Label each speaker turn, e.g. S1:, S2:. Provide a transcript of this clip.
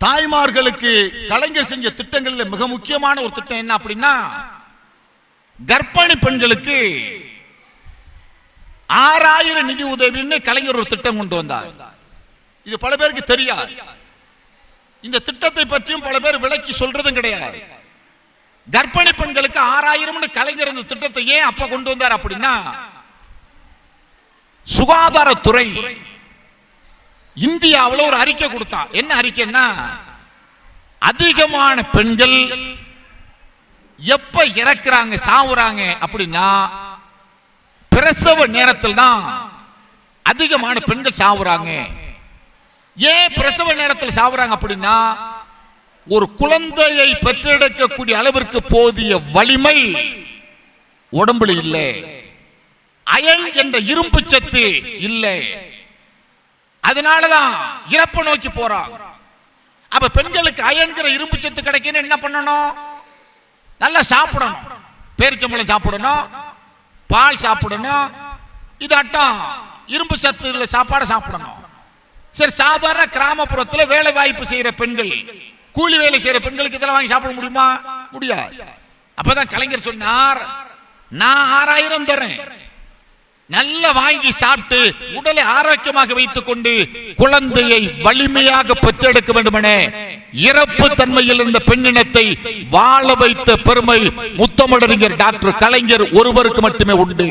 S1: தாய்மார்களுக்கு கலைஞர் செஞ்ச திட்டங்களில் மிக முக்கியமான ஒரு திட்டம் என்ன அப்படின்னா, கர்ப்பிணி பெண்களுக்கு 6000 நிதி உதவின்னு கலைஞர் ஒரு திட்டம் கொண்டு வந்தார். இது பல பேருக்கு தெரியாது. இந்த திட்டத்தை பற்றியும் பல பேர் விளக்கி சொல்றதும் கிடையாது. கர்ப்பிணி பெண்களுக்கு 6000 கலைஞர் இந்த திட்டத்தை ஏன் அப்ப கொண்டு வந்தார் அப்படின்னா, சுகாதாரத்துறை இந்தியாவில் ஒரு அறிக்கை கொடுத்தா. என்ன அறிக்கைன்னா, அதிகமான பெண்கள் எப்ப இறக்குறாங்க சாவுறாங்க அப்படின்னா பிரசவ நேரத்தில் தான் அதிகமான பெண்கள் சாவுறாங்க. ஏன் பிரசவ நேரத்தில் சாவுறாங்க அப்படின்னா, ஒரு குழந்தையை பெற்றெடுக்கக்கூடிய அளவிற்கு போதிய வலிமை உடம்புல இல்லை, அயன் என்ற இரும்பு சத்து இல்லை, அதனாலதான் இறப்பை நோக்கி போறாங்க. அப்ப பெண்களுக்கு அயன்கிற இரும்பு சத்து கிடைக்கணும் என்ன பண்ணணும்? நல்லா சாப்பிடணும், பேரிச்சம்பழம் சாப்பிடணும், பால் சாப்பிடணும், இதாட்டம் இரும்பு சத்து சாப்பாடு சாப்பிடணும். சரி, சாதாரண கிராமப்புறத்தில் வேலை வாய்ப்பு செய்யற பெண்கள், கூலி வேலை செய்யற பெண்களுக்கு இதெல்லாம் வாங்கி சாப்பிட முடியுமா? முடியாது. அப்பதான் கலைஞர் சொன்னார், நான் 6000 தரேன், நல்ல வாங்கி சாப்பிட்டு உடலை ஆரோக்கியமாக வைத்துக் கொண்டு குழந்தையை வலிமையாக பெற்றெடுக்க வேண்டுமென இறப்பு தன்மையில் இருந்த பெண்ணினத்தை வாழ வைத்த பெருமை முத்தமிழறிஞர் டாக்டர் கலைஞர் ஒருவருக்கு மட்டுமே உண்டு.